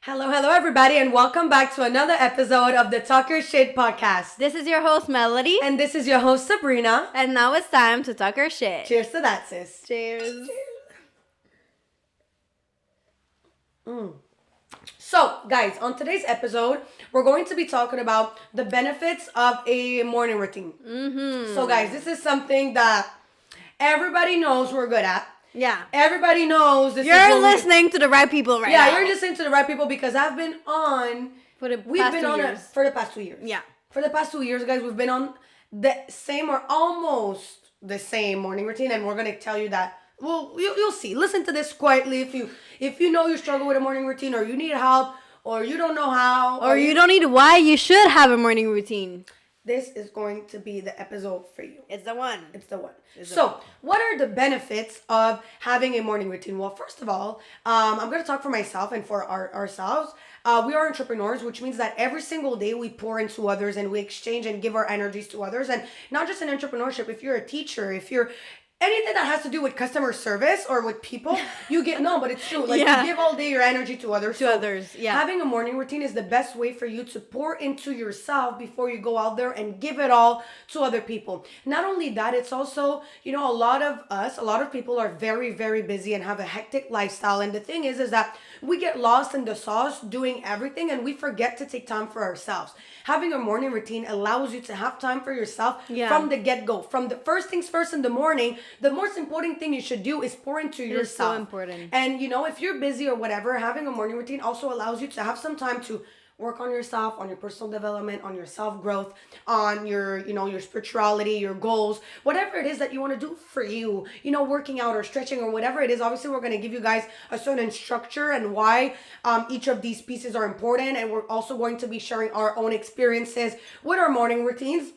Hello, hello, everybody, and welcome back to another episode of the Talk Your Shit podcast. This is your host, Melody. And this is your host, Sabrina. And now it's time to talk our shit. Cheers to that, sis. Cheers. So, guys, on today's episode, we're going to be talking about the benefits of a morning routine. So, guys, this is something that everybody knows we're good at. Yeah. Everybody knows this. You're listening to the right people right now. Yeah, you're listening to the right people because I've been on... For the We've past been 2 on years. for the past 2 years. Yeah. For the past 2 years, guys, we've been on the same or almost the same morning routine, and we're gonna tell you that. Well, you'll see. Listen to this quietly. If you know you struggle with a morning routine, or you need help, or you don't know how, Or you don't need why you should have a morning routine. this is going to be the episode for you. It's the one. It's the one. So, what are the benefits of having a morning routine? Well, first of all, I'm going to talk for myself and for ourselves. We are entrepreneurs, which means that every single day we pour into others and we exchange and give our energies to others. And not just in entrepreneurship, if you're a teacher, if you're anything that has to do with customer service or with people, you get, no, but it's true. Like, Yeah. you give all day your energy to others. To others, yeah. Having a morning routine is the best way for you to pour into yourself before you go out there and give it all to other people. Not only that, it's also, a lot of people are very, very busy and have a hectic lifestyle. And the thing is that we get lost in the sauce doing everything and we forget to take time for ourselves. Having a morning routine allows you to have time for yourself from the get-go. From the first things first in the morning, the most important thing you should do is pour into yourself. so important. And if you're busy or whatever, having a morning routine also allows you to have some time to work on yourself, on your personal development, on your self-growth, on your, your spirituality, your goals, whatever it is that you want to do for you, working out or stretching or whatever it is. Obviously, we're going to give you guys a certain structure and why each of these pieces are important. And we're also going to be sharing our own experiences with our morning routines.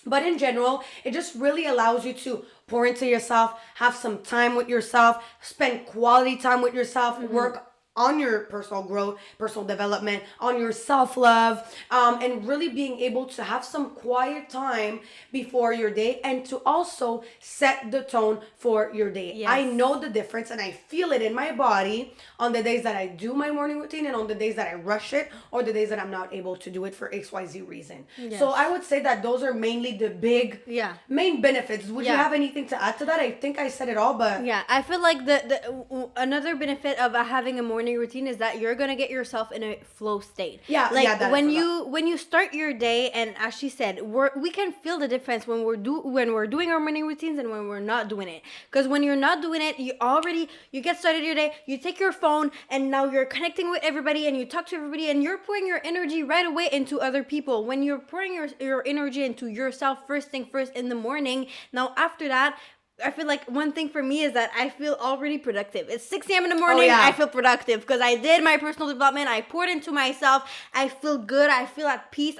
But in general, it just really allows you to pour into yourself, have some time with yourself, spend quality time with yourself, work on your personal growth, personal development, on your self-love, and really being able to have some quiet time before your day and to also set the tone for your day. Yes. I know the difference and I feel it in my body on the days that I do my morning routine and on the days that I rush it or the days that I'm not able to do it for XYZ reason. Yes. So I would say that those are mainly the big main benefits. Would you have anything to add to that? I think I said it all, but... Yeah, I feel like the another benefit of having a morning routine is that you're gonna get yourself in a flow state. Yeah, like that when is a lot. when you start your day, and as she said, we can feel the difference when we're doing our morning routines and when we're not doing it. Because when you're not doing it, you get started your day, you take your phone, and now you're connecting with everybody and you talk to everybody and you're pouring your energy right away into other people. When you're pouring your energy into yourself first thing first in the morning, now after that, I feel like one thing for me is that I feel already productive. It's 6 a.m. in the morning. I feel productive because I did my personal development. I poured into myself. I feel good. I feel at peace.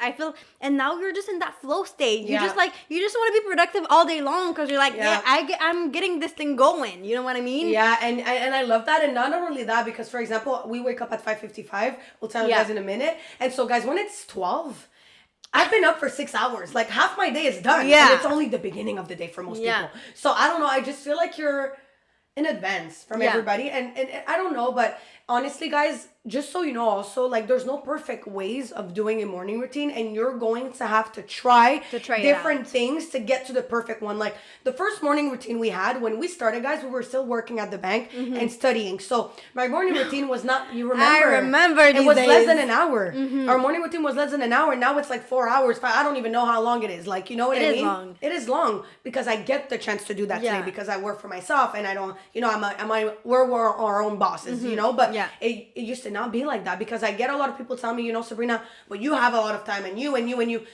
And now you're just in that flow state. You just want to be productive all day long because you're like, I'm getting this thing going. You know what I mean? Yeah, and I love that. And not only that, because for example, we wake up at 5:55. We'll tell you guys in a minute. And so guys, when it's 12, I've been up for 6 hours. Like half my day is done. Yeah. And it's only the beginning of the day for most people. So I don't know. I just feel like you're in advance from everybody. And I don't know, but honestly, guys, just so you know also, like there's no perfect ways of doing a morning routine and you're going to have to try different things to get to the perfect one. Like the first morning routine we had when we started, guys, we were still working at the bank and studying. So my morning routine was not, you remember. I remember these It was days. less than an hour. Our morning routine was less than an hour. Now it's like 4 hours. I don't even know how long it is. Like, you know what I mean? It is long. It is long because I get the chance to do that today because I work for myself and I don't, we're our own bosses, but it used to not be like that because I get a lot of people telling me, Sabrina, but you have a lot of time and you.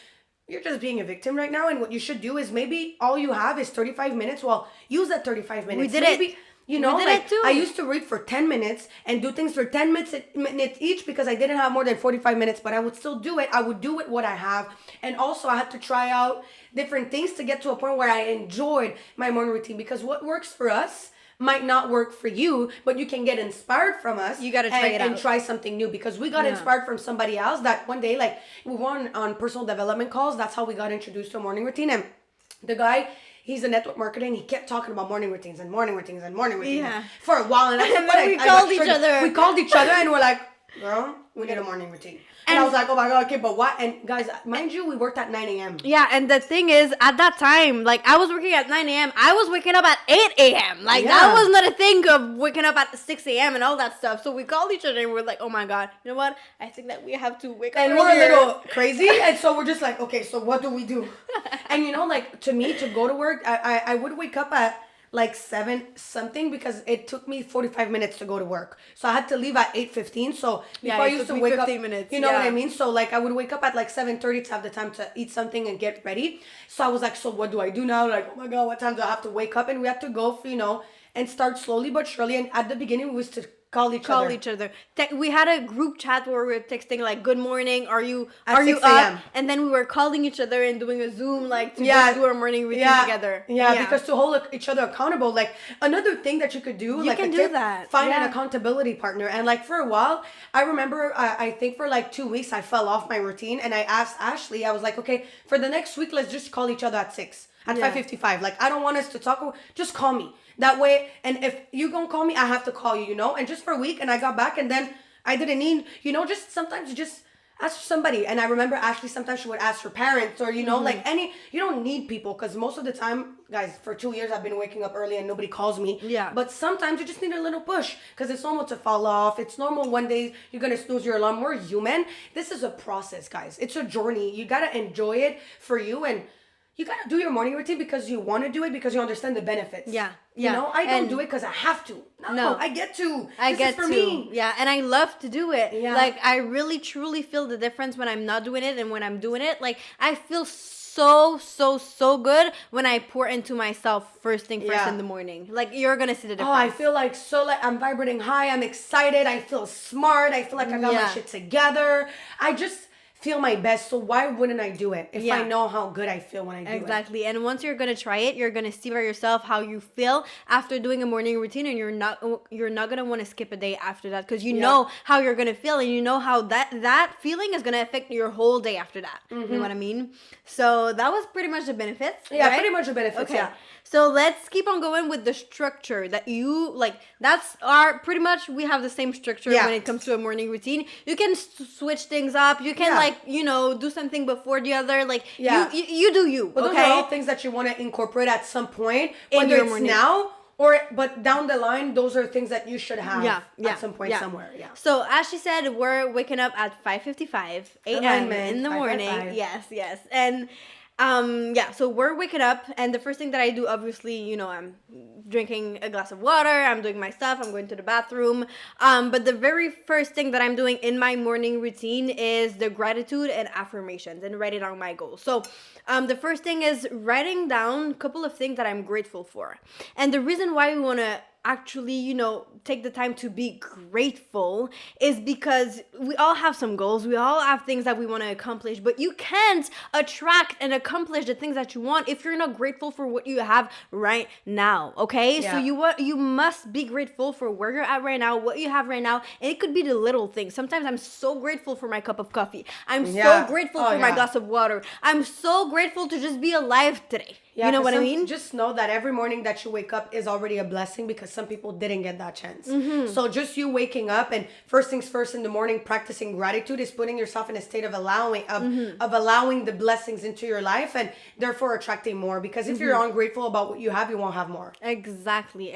You're just being a victim right now. And what you should do is maybe all you have is 35 minutes. Well, use that 35 minutes. We did it. You know, We did like it too. I used to read for 10 minutes and do things for 10 minutes each because I didn't have more than 45 minutes, but I would still do it. I would do it what I have. And also I had to try out different things to get to a point where I enjoyed my morning routine because what works for us might not work for you, but you can get inspired from us. You got to try it out. And try something new because we got inspired from somebody else that one day, like we were on personal development calls. That's how we got introduced to a morning routine. And the guy, he's a network marketer and he kept talking about morning routines for a while. And And then we called each other. We called each other and we're like, girl, we need a morning routine. And I was like, oh my God, okay, but what? And guys, mind you, we worked at 9 a.m. Yeah, and the thing is, at that time, like, I was working at 9 a.m. I was waking up at 8 a.m. Like, that was not a thing of waking up at 6 a.m. and all that stuff. So we called each other and we're like, oh my God, you know what? I think that we have to wake up And earlier. we're a little crazy. And so we're just like, okay, so what do we do? And you know, like, to me, to go to work, I would wake up at like 7 something because it took me 45 minutes to go to work. So I had to leave at 8:15. So before I used to wake up, 15 minutes. you know what I mean? So like I would wake up at like 7:30 to have the time to eat something and get ready. So I was like, so what do I do now? Like, oh my God, what time do I have to wake up? And we had to go, for, and start slowly but surely. And at the beginning, we was to call each other. We had a group chat where we were texting like, "Good morning, are you At 6 up?" a.m. And then we were calling each other and doing a Zoom like to just do our morning routine together. Yeah, because to hold each other accountable. Like another thing that you could do, You like can a do tip, that. find an Yeah. accountability partner. And like for a while, I remember I think for like 2 weeks I fell off my routine, and I asked Ashley. I was like, okay, for the next week, let's just call each other at 6 at 5:55. Like I don't want us to talk. Just call me. That way, and if you gonna call me, I have to call you, and just for a week, and I got back, and then I didn't need, just sometimes you just ask somebody. And I remember Ashley, sometimes she would ask her parents, or, like you don't need people, because most of the time, guys, for 2 years, I've been waking up early and nobody calls me. Yeah. But sometimes you just need a little push, because it's normal to fall off. It's normal one day you're gonna snooze your alarm. We're human. This is a process, guys. It's a journey. You gotta enjoy it for you, and you gotta do your morning routine because you want to do it, because you understand the benefits. Yeah. I don't do it because I have to. No, I get to. This is for me. Yeah, and I love to do it. Yeah. Like, I really, truly feel the difference when I'm not doing it and when I'm doing it. Like, I feel so good when I pour into myself first in the morning. Like, you're gonna see the difference. Oh, I feel like I'm vibrating high. I'm excited. I feel smart. I feel like I got my shit together. I just feel my best. So why wouldn't I do it if I know how good I feel when I do it? Exactly. And once you're gonna try it, you're gonna see by yourself how you feel after doing a morning routine, and you're not gonna want to skip a day after that, because you know how you're gonna feel, and you know how that feeling is gonna affect your whole day after that. You know what I mean? So that was pretty much the benefits. Yeah, right? pretty much the benefits. Okay. Yeah. So let's keep on going with the structure that you like. That's pretty much, we have the same structure when it comes to a morning routine. You can switch things up. You can do something before the other. Like you do you. But those are all things that you want to incorporate at some point, whether it's now but down the line. Those are things that you should have at some point somewhere. Yeah. So as she said, we're waking up at 5:55 a.m. in the morning. Yes. And so we're waking up, and the first thing that I do, obviously, I'm drinking a glass of water, I'm doing my stuff, I'm going to the bathroom, but the very first thing that I'm doing in my morning routine is the gratitude and affirmations and writing down my goals. So the first thing is writing down a couple of things that I'm grateful for. And the reason why we want to actually, take the time to be grateful is because we all have some goals. We all have things that we want to accomplish, but you can't attract and accomplish the things that you want if you're not grateful for what you have right now. Okay? Yeah. So you must be grateful for where you're at right now, what you have right now. And it could be the little things. Sometimes I'm so grateful for my cup of coffee. I'm so grateful for my glass of water. I'm so grateful to just be alive today. Yeah, you know what I mean? Just know that every morning that you wake up is already a blessing, because some people didn't get that chance. So just you waking up, and first things first in the morning, practicing gratitude is putting yourself in a state of allowing the blessings into your life, and therefore attracting more. Because if you're ungrateful about what you have, you won't have more. Exactly.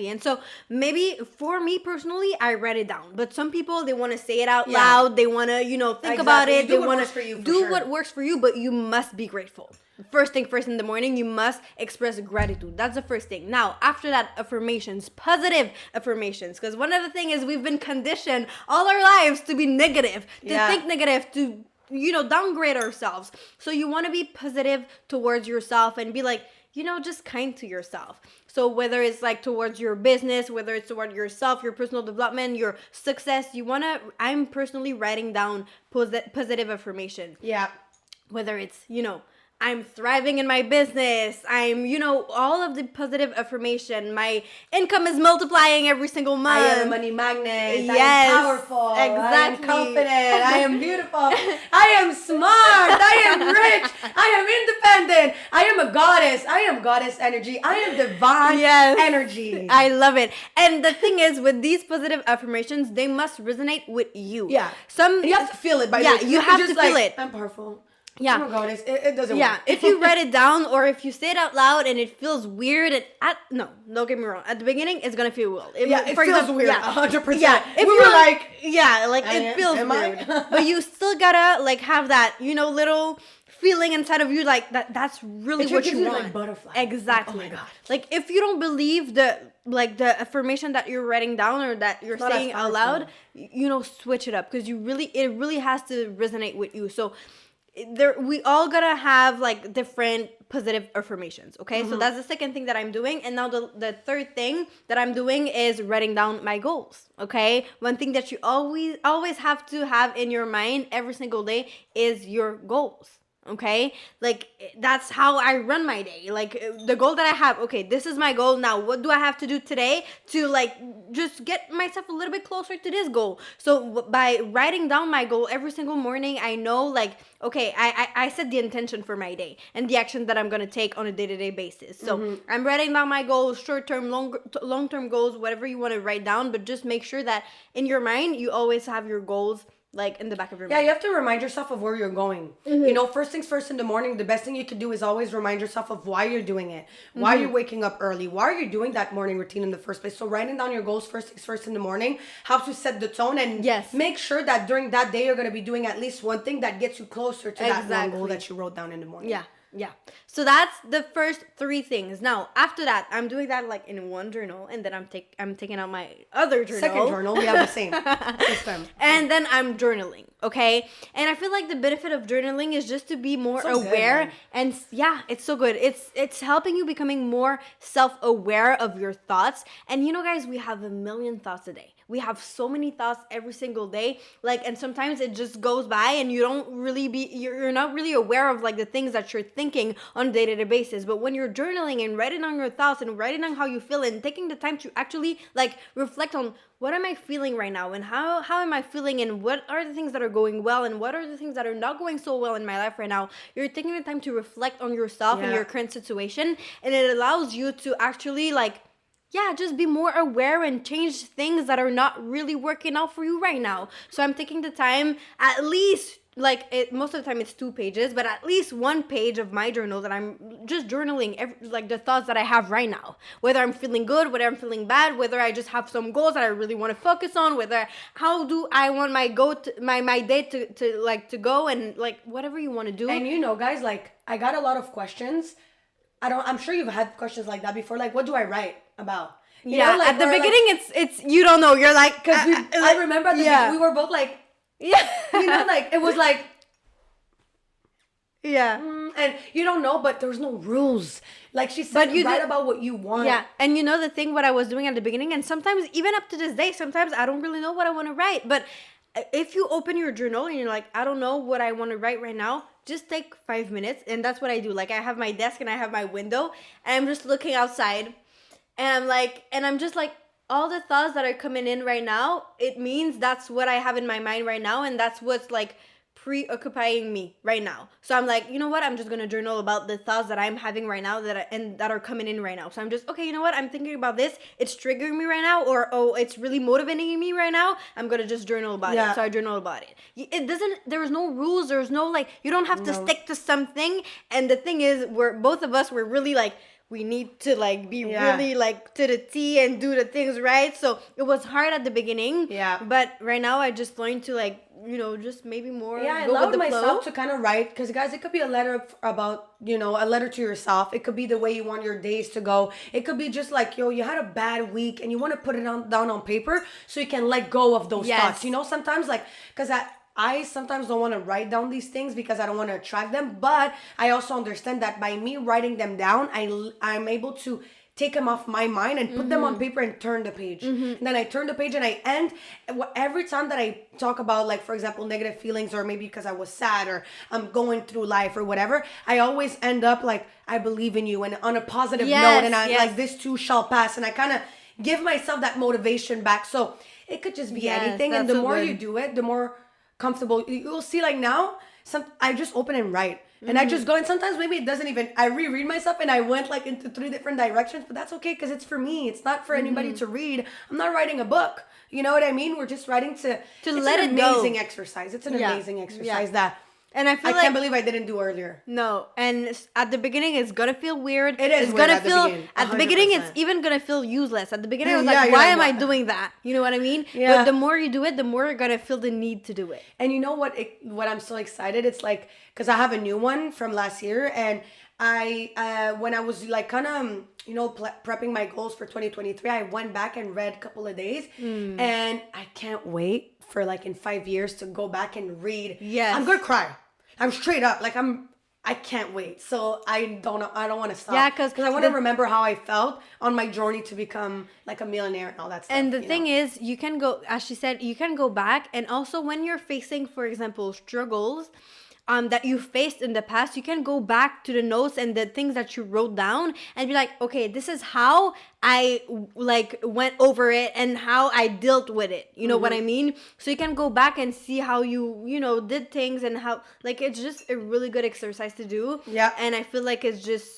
And so maybe for me personally, I write it down. But some people, they want to say it out loud. They want to, think about it. They want to do what works for you, but you must be grateful. First thing first in the morning, you must express gratitude. That's the first thing. Now, after that, affirmations, positive affirmations. Because one of the things is we've been conditioned all our lives to be negative, to think negative, to, downgrade ourselves. So you want to be positive towards yourself and be like, just kind to yourself. So whether it's like towards your business, whether it's toward yourself, your personal development, your success, I'm personally writing down positive affirmation. Yeah. Whether it's, I'm thriving in my business. I'm, all of the positive affirmation. My income is multiplying every single month. I am a money magnet. Yes, I am powerful. exactly. I am confident. I am beautiful. I am smart. I am rich. I am independent. I am a goddess. I am goddess energy. I am divine energy. I love it. And the thing is, with these positive affirmations, they must resonate with you. Yeah. You have to feel it. You have to feel it. I'm powerful. Yeah. I'm a goddess. It doesn't work. Yeah. If you write it down or if you say it out loud and it feels weird, no, don't get me wrong. At the beginning, it's gonna feel weird. It feels weird. 100%. Yeah. If we were like, it feels weird. But you still gotta have that, little feeling inside of you that's really what you want. Like butterflies. Exactly. Like, oh my god. Like if you don't believe the affirmation that you're writing down or that you're saying out loud, switch it up because it really has to resonate with you. So we all gotta have different positive affirmations. Okay, so that's the second thing that I'm doing, and now the third thing that I'm doing is writing down my goals. Okay, one thing that you always have to have in your mind every single day is your goals. Okay, that's how I run my day. The goal that I have, okay, this is my goal. Now what do I have to do today to just get myself a little bit closer to this goal? So by writing down my goal every single morning, I know okay, I set the intention for my day and the action that I'm gonna take on a day-to-day basis. So I'm writing down my goals, short-term, long-term goals, whatever you want to write down, but just make sure that in your mind you always have your goals in the back of your mind. Yeah, you have to remind yourself of where you're going. First things first in the morning, the best thing you can do is always remind yourself of why you're doing it. Why you're waking up early. Why are you doing that morning routine in the first place? So writing down your goals first things first in the morning helps you set the tone and make sure that during that day you're going to be doing at least one thing that gets you closer to that one goal that you wrote down in the morning. Yeah. So that's the first three things. Now, after that, I'm doing that in one journal, and then I'm taking out my other journal. Second journal, we have the same system. And then I'm journaling, okay? And I feel like the benefit of journaling is just to be more aware. Good, and it's so good. It's helping you becoming more self-aware of your thoughts. And guys, we have a million thoughts a day. We have so many thoughts every single day, and sometimes it just goes by and you're not really aware of the things that you're thinking on a day-to-day basis. But when you're journaling and writing down your thoughts and writing down how you feel and taking the time to actually reflect on what am I feeling right now and how am I feeling and what are the things that are going well and what are the things that are not going so well in my life right now, you're taking the time to reflect on yourself and your current situation, and it allows you to actually just be more aware and change things that are not really working out for you right now. So I'm taking the time, at least most of the time it's 2 pages, but at least 1 page of my journal that I'm just journaling the thoughts that I have right now. Whether I'm feeling good, whether I'm feeling bad, whether I just have some goals that I really want to focus on, how do I want my day to go, and whatever you want to do. And guys, I got a lot of questions. I'm sure you've had questions like that before. What do I write about? At the beginning, it's you don't know. You're because I remember we were both it was and you don't know, but there's no rules. She said, but you write about what you want. Yeah, and the thing what I was doing at the beginning, and sometimes even up to this day, sometimes I don't really know what I want to write. But if you open your journal and you're I don't know what I want to write right now, just take 5 minutes, and that's what I do. I have my desk and I have my window, and I'm just looking outside, and I'm just all the thoughts that are coming in right now, it means that's what I have in my mind right now, and that's what's preoccupying me right now. So I'm you know what? I'm just gonna journal about the thoughts that I'm having right now that are coming in right now. So I'm just, okay, you know what? I'm thinking about this. It's triggering me right now, or it's really motivating me right now. I'm gonna just journal about it. So I journal about it. There's no rules. There's no you don't have to stick to something. And the thing is, both of us were really we need to be really to the T and do the things right. So it was hard at the beginning. Yeah. But right now I just learned to just maybe more. Yeah, I allowed myself to kind of write, because guys, it could be a letter about a letter to yourself. It could be the way you want your days to go. It could be just you had a bad week and you want to put it down on paper so you can let go of those thoughts. Sometimes because I sometimes don't want to write down these things because I don't want to attract them, but I also understand that by me writing them down, I'm able to take them off my mind and put them on paper and turn the page. And then I turn the page and I end. Every time that I talk about, like, for example, negative feelings, or maybe because I was sad or I'm going through life or whatever, I always end up like, I believe in you, and on a positive note, and I like, this too shall pass. And I kind of give myself that motivation back. So it could just be anything. And the more you do it, the more comfortable you'll see. Like now, I just open and write. And I just go, and sometimes maybe it doesn't even, I reread myself and I went like into 3 different directions, but that's okay because it's for me. It's not for anybody to read. I'm not writing a book. You know what I mean? We're just writing to let it go. It's an amazing exercise. It's an amazing exercise that and I feel can't believe I didn't do earlier. No, and at the beginning it's gonna feel weird. It is it's weird gonna at the feel beginning, at the beginning it's 100%. even gonna feel useless. At the beginning I was Yeah, like, you're why like, am I what? doing that? You know what I mean? Yeah. But the more you do it, the more you're gonna feel the need to do it. And you know what? What I'm so excited. It's like, because I have a new one from last year, and I when I was like kind of prepping my goals for 2023, I went back and read a couple of days, and I can't wait for like in 5 years to go back and read. Yes. I'm gonna cry. I'm straight up like I can't wait. So I don't want to stop. Yeah, 'cause I want to remember how I felt on my journey to become like a millionaire and all that stuff. And the thing is, you can go, as she said, you can go back, and also when you're facing, for example, struggles that you faced in the past, you can go back to the notes and the things that you wrote down and be like, okay, this is how I like went over it and how I dealt with it. You know what I mean? So you can go back and see how you did things, and how, like, it's just a really good exercise to do. Yeah. And I feel like it's just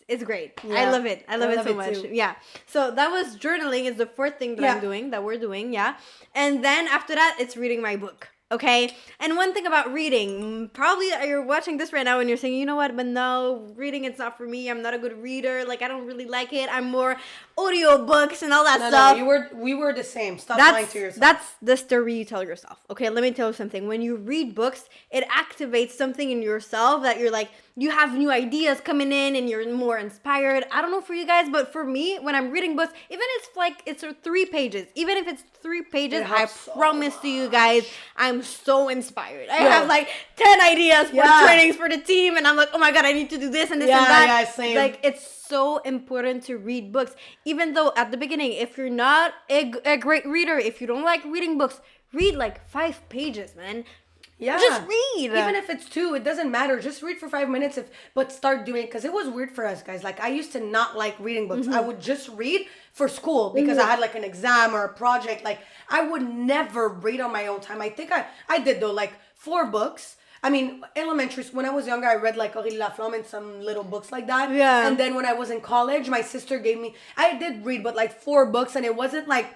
it's great. Yeah. I love it. I love it so it much. too. Yeah. So that was journaling. Is the fourth thing that we're doing. Yeah. And then after that, it's reading my book. Okay. And one thing about reading, probably you're watching this right now and you're saying, you know what, but no, reading, it's not for me. I'm not a good reader. Like, I don't really like it. I'm more audiobooks and all that stuff. No, we were the same. Stop lying to yourself. That's the story you tell yourself. Okay, let me tell you something. When you read books, it activates something in yourself that you're like, you have new ideas coming in and you're more inspired. I don't know for you guys, but for me, when I'm reading books, even if it's 3 pages, even if it's 3 pages, I promise to you guys, I'm so inspired. I have like 10 ideas for trainings for the team, and I'm like, oh my God, I need to do this and this and that. Yeah, same. Like, it's so important to read books. Even though at the beginning, if you're not a great reader, if you don't like reading books, read like 5 pages, man. Yeah. Just read. Even if it's 2, it doesn't matter. Just read for 5 minutes, but start doing it. Because it was weird for us, guys. Like, I used to not like reading books. I would just read for school because I had like an exam or a project. Like, I would never read on my own time. I think I did, though, like 4 books. I mean, elementary, when I was younger, I read like Aurélie Laflamme and some little books like that. Yeah. And then when I was in college, my sister gave me, I did read, but like 4 books. And it wasn't like,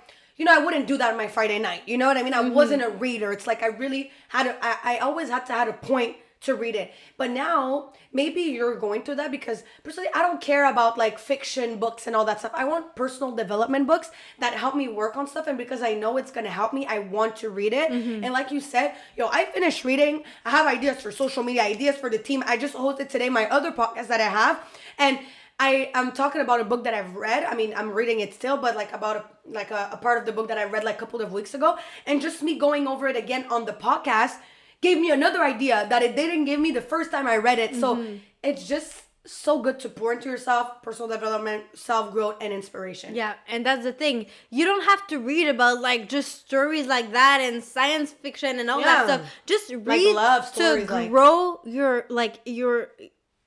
I wouldn't do that on my Friday night. You know what I mean? I wasn't a reader. It's like I really I always had to have a point to read it. But now, maybe you're going through that because personally, I don't care about like fiction books and all that stuff. I want personal development books that help me work on stuff. And because I know it's going to help me, I want to read it. And like you said, I finished reading. I have ideas for social media, ideas for the team. I just hosted today my other podcast that I have. And I'm talking about a book that I've read. I mean, I'm reading it still, but like about a part of the book that I read like a couple of weeks ago. And just me going over it again on the podcast gave me another idea that it didn't give me the first time I read it. So it's just so good to pour into yourself, personal development, self-growth, and inspiration. Yeah, and that's the thing. You don't have to read about like just stories like that and science fiction and all that stuff. Just read love stories, to grow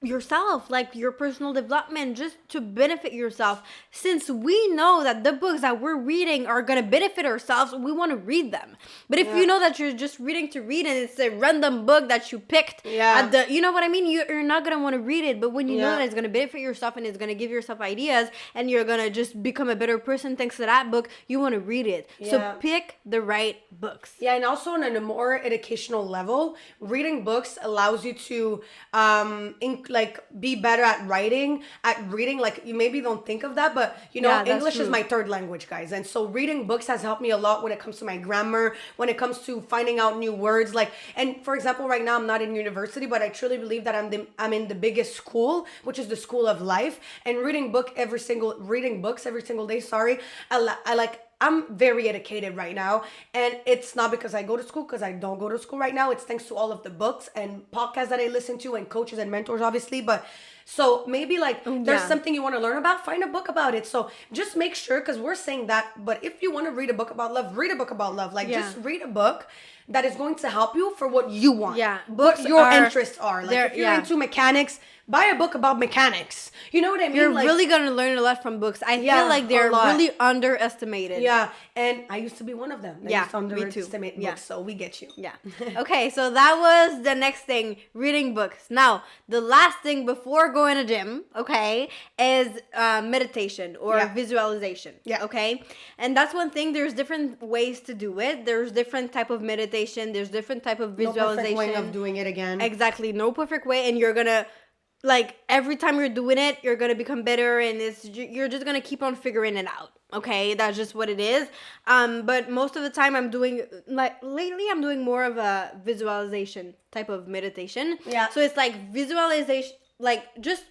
yourself, like your personal development, just to benefit yourself. Since we know that the books that we're reading are going to benefit ourselves, we want to read them. But if you know that you're just reading to read and it's a random book that you picked at the, you know what I mean? You're not going to want to read it. But when you know that it's going to benefit yourself and it's going to give yourself ideas and you're going to just become a better person thanks to that book, you want to read it. So pick the right books. Yeah, and also on a more educational level, reading books allows you to be better at writing, at reading. Like, you maybe don't think of that, but English is my 3rd language, guys. And so reading books has helped me a lot when it comes to my grammar, when it comes to finding out new words. Like, and for example, right now I'm not in university, but I truly believe that I'm in the biggest school, which is the school of life. And reading books every single day. I'm very educated right now, and it's not because I go to school, because I don't go to school right now. It's thanks to all of the books and podcasts that I listen to and coaches and mentors, obviously. But So maybe like there's yeah. something you want to learn about, find a book about it. So just make sure, because we're saying that, but if you want to read a book about love, read a book about love. Like Yeah. just read a book that is going to help you for what you want. Yeah, What books your are- interests are. Like they're- if you're yeah. into mechanics, buy a book about mechanics. You know what I mean? You're Like, really gonna learn a lot from books. I Yeah, feel like a they're lot. really underestimated. yeah, and I used to be one of them. I Yeah, used to me too. underestimate Yeah. books, so we get you. Yeah. Okay, so that was the next thing, reading books. Now, the last thing before going to gym, okay, is meditation or Yeah. visualization. Yeah. Okay, and that's one thing. There's different ways to do it. There's different type of meditation. There's different type of No visualization. perfect way of doing it again. Exactly, no perfect way, and you're gonna like every time you're doing it, you're gonna become better, and you're just gonna keep on figuring it out. Okay, that's just what it is. But most of the time, I'm doing like lately, I'm doing more of a visualization type of meditation. Yeah. So it's like visualization, like just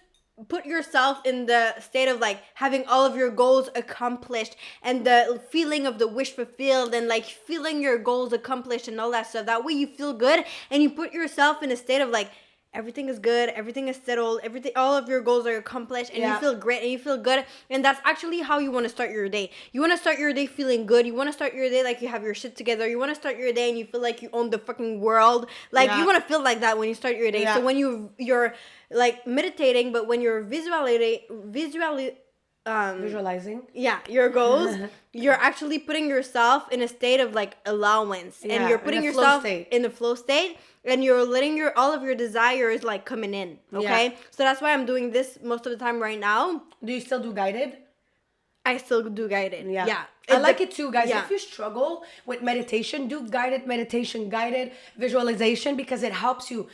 put yourself in the state of like having all of your goals accomplished and the feeling of the wish fulfilled and like feeling your goals accomplished and all that stuff. That way you feel good and you put yourself in a state of like everything is good, everything is settled, everything, all of your goals are accomplished, and Yeah. you feel great and you feel good. And that's actually how you want to start your day. You want to start your day feeling good. You want to start your day like you have your shit together. You want to start your day and you feel like you own the fucking world. Like Yeah. you want to feel like that when you start your day. Yeah. So when you're like meditating, but when you're Visualizing. yeah, your goals, you're actually putting yourself in a state of like allowance, Yeah, and you're in putting a flow yourself state. in the flow state, and you're letting your all of your desires like coming in. Okay, Yeah. so that's why I'm doing this most of the time right now. Do you still do guided? I still do guided. Yeah, I like it too, guys. yeah. If you struggle with meditation, do guided meditation, guided visualization, because it helps you.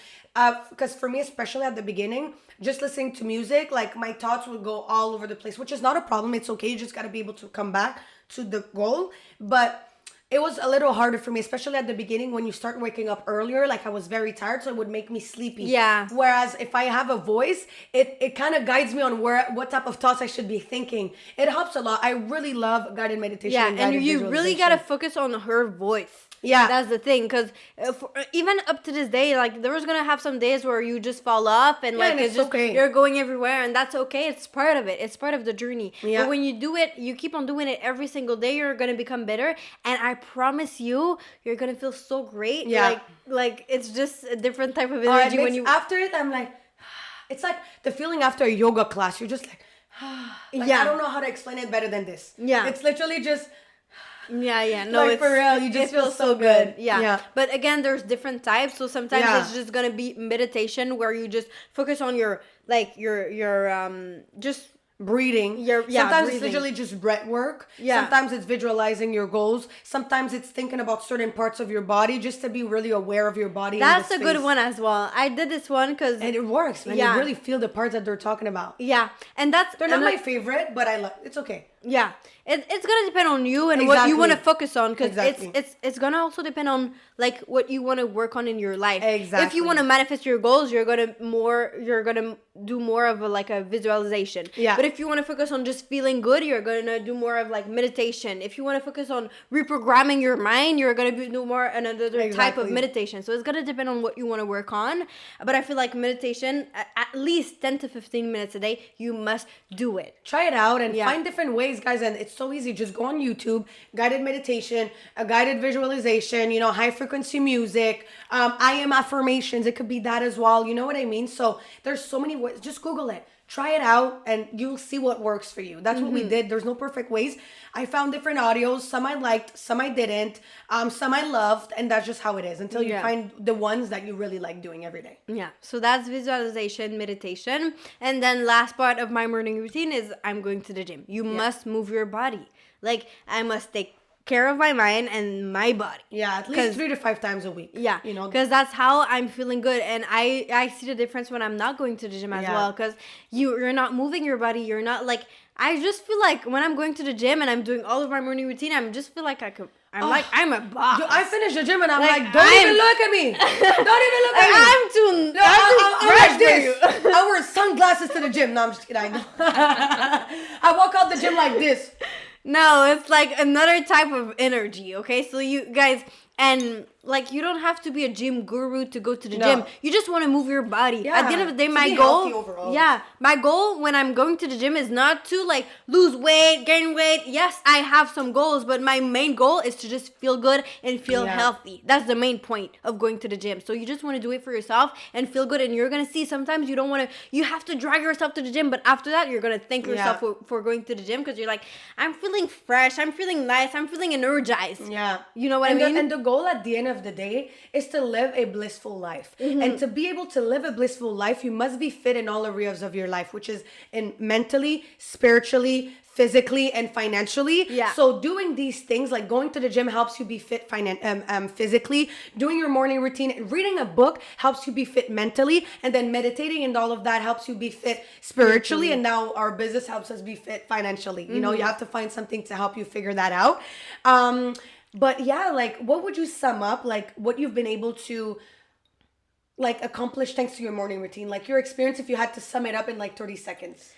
Because for me, especially at the beginning, just listening to music, like my thoughts would go all over the place, which is not a problem. It's okay. You just got to be able to come back to the goal. But it was a little harder for me, especially at the beginning when you start waking up earlier. Like I was very tired, so it would make me sleepy. Yeah. Whereas if I have a voice, it kind of guides me on what type of thoughts I should be thinking. It helps a lot. I really love guided meditation. Yeah, and and guided you really visualization. gotta focus on her voice. Yeah. That's the thing, because even up to this day, like there was gonna have some days where you just fall off and like and it's it's just okay. you're going everywhere, and that's okay. It's part of it. It's part of the journey. Yeah. But when you do it, you keep on doing it every single day. You're gonna become better, and I promise you, you're gonna feel so great. Yeah. Like it's just a different type of Or it energy when makes- you. after it, I'm like, it's like the feeling after a yoga class. You're just like, Yeah. I don't know how to explain it better than this. Yeah. It's literally just. Yeah, no, Like, it's for real, you just it feels feel so good. Yeah. Yeah. But again, there's different types. So sometimes Yeah. it's just gonna be meditation where you just focus on your just Breathing. Yeah, Sometimes breathing. it's literally just breath work. Yeah. Sometimes it's visualizing your goals. Sometimes it's thinking about certain parts of your body just to be really aware of your body. in that's the a good space. one as well. I did this one because And it works, man. Yeah. You really feel the parts that they're talking about. yeah, and that's They're not ano- my favorite, but I love. It's okay. Yeah, it's gonna depend on you and what you want to Exactly. focus on, because Exactly. it's gonna also depend on like what you want to work on in your life. If Exactly. you want to manifest your goals, you're gonna do more of a visualization. Yeah. But if you want to focus on just feeling good, you're gonna do more of like meditation. If you want to focus on reprogramming your mind, you're gonna do more another type of Exactly. meditation. So it's gonna depend on what you want to work on. But I feel like meditation, at least 10 to 15 minutes a day, you must do it. Try it out and Yeah. find different ways, guys. And it's so easy. Just go on YouTube, guided meditation, a guided visualization, high frequency music, I am affirmations. It could be that as well. You know what I mean? So there's so many ways. Just Google it. Try it out and you'll see what works for you. That's what Mm-hmm. we did. There's no perfect ways. I found different audios. Some I liked, some I didn't, some I loved. And that's just how it is until you Yeah. find the ones that you really like doing every day. Yeah, so that's visualization, meditation. And then last part of my morning routine is I'm going to the gym. You must move your body. Like I must take care of my mind and my body. Yeah, at 'Cause- least 3 to 5 times a week. Yeah, because that's how I'm feeling good, and I see the difference when I'm not going to the gym as Yeah. well. Because you're not moving your body. You're not like I just feel like when I'm going to the gym and I'm doing all of my morning routine, I just feel like I'm a boss. Yo, I finished the gym and I'm Like, like, don't even look at me. Don't even look at me. I'm too. No, I'm too I'm fresh like for this. you. I wear sunglasses to the gym. No, I'm just kidding. I know. I walk out the gym like this. No, it's like another type of energy, okay? So you guys, And like, you don't have to be a gym guru to go to the No. gym. You just want to move your body. Yeah, At the end of the day, to my be goal, healthy overall. yeah, my goal when I'm going to the gym is not to like lose weight, gain weight. Yes, I have some goals, but my main goal is to just feel good and feel healthy. That's the main point of going to the gym. So you just want to do it for yourself and feel good. And you're gonna see sometimes you don't want to. You have to drag yourself to the gym, but after that, you're gonna thank yourself for going to the gym, because you're like, I'm feeling fresh, I'm feeling nice, I'm feeling energized. Yeah. You know what I mean? And the goal at the end of the day is to live a blissful life. Mm-hmm. And to be able to live a blissful life, you must be fit in all areas of your life, which is in mentally, spiritually, physically, and financially. Yeah. So doing these things, like going to the gym, helps you be fit physically. Doing your morning routine, reading a book helps you be fit mentally, and then meditating and all of that helps you be fit spiritually. And now our business helps us be fit financially. You know, you have to find something to help you figure that out. But yeah, like, what would you sum up, like, what you've been able to like accomplish thanks to your morning routine, like your experience, if you had to sum it up in like 30 seconds?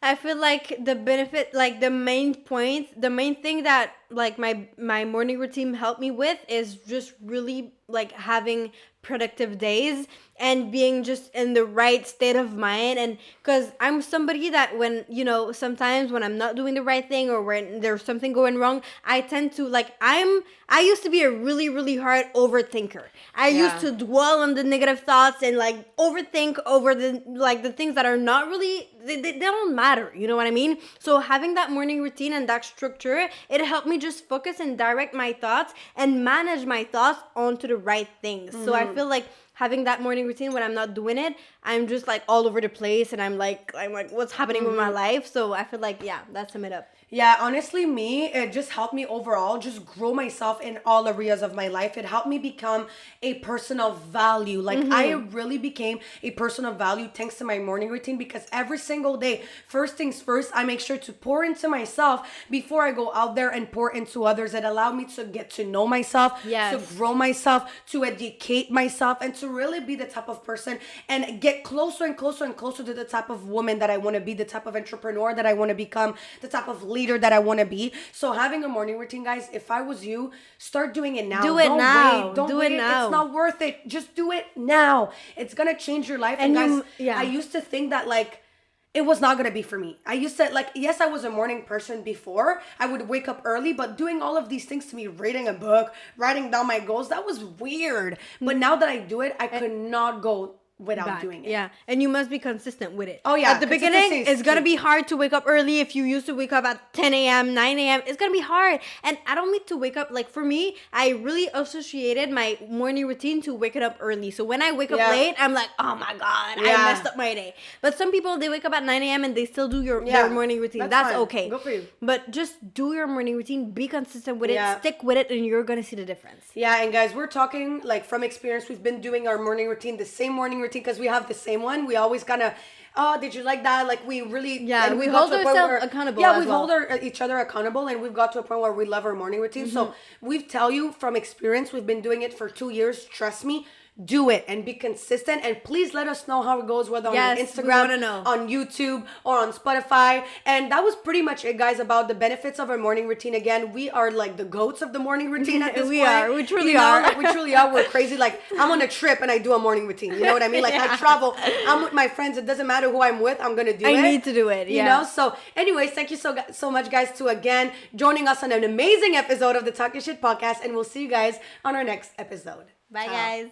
I feel like the benefit, like the main point, the main thing that like my morning routine helped me with is just really like having productive days and being just in the right state of mind. And because I'm somebody that when, you know, sometimes when I'm not doing the right thing or when there's something going wrong, I tend to like, I used to be a really, really hard overthinker. I used to dwell on the negative thoughts and like overthink over the things that are not really, they don't matter. You know what I mean? So having that morning routine and that structure, it helped me just focus and direct my thoughts and manage my thoughts onto the right things. So I feel like having that morning routine, when I'm not doing it, I'm just like all over the place and I'm like, what's happening with my life? So I feel like, yeah, that sum it up. Yeah, honestly, it just helped me overall just grow myself in all areas of my life. It helped me become a person of value. Like, I really became a person of value thanks to my morning routine, because every single day, first things first, I make sure to pour into myself before I go out there and pour into others. It allowed me to get to know myself, to grow myself, to educate myself, and to really be the type of person and get closer and closer and closer to the type of woman that I want to be, the type of entrepreneur that I want to become, the type of leader that I want to be. So having a morning routine, guys, if I was you, start doing it now. Do it now. Wait. Don't do wait. it now. It's not worth it. Just do it now. It's gonna change your life. And guys, I used to think that like it was not gonna be for me. I used to like, yes, I was a morning person before. I would wake up early, but doing all of these things to me, reading a book, writing down my goals, that was weird. But now that I do it, I could not go without doing it. Yeah, and you must be consistent with it. Oh yeah, at the beginning, it's gonna be hard to wake up early. If you used to wake up at 10 a.m., 9 a.m., it's gonna be hard. And I don't need to wake up, like for me, I really associated my morning routine to waking up early. So when I wake up late, I'm like, oh my God, I messed up my day. But some people, they wake up at 9 a.m. and they still do their morning routine. That's okay. Good for you. But just do your morning routine, be consistent with it, stick with it, and you're gonna see the difference. Yeah, and guys, we're talking like from experience. We've been doing our morning routine, the same morning routine, because we have the same one. We always kind of, oh, did you like that? Like we really, and we hold ourselves accountable. Yeah, we hold each other accountable, and we've got to a point where we love our morning routine. So we tell you from experience, we've been doing it for 2 years. Trust me. Do it and be consistent, and please let us know how it goes, whether on Instagram, on YouTube, or on Spotify. And that was pretty much it, guys, about the benefits of our morning routine. Again, we are like the goats of the morning routine at this point. We truly are. Like, we truly are. We're crazy. Like, I'm on a trip and I do a morning routine. You know what I mean? Like, I travel. I'm with my friends. It doesn't matter who I'm with. I'm gonna do it. I need to do it. You know. So, anyways, thank you so much, guys, to again joining us on an amazing episode of the Talk Your Shit podcast, and we'll see you guys on our next episode. Bye, guys.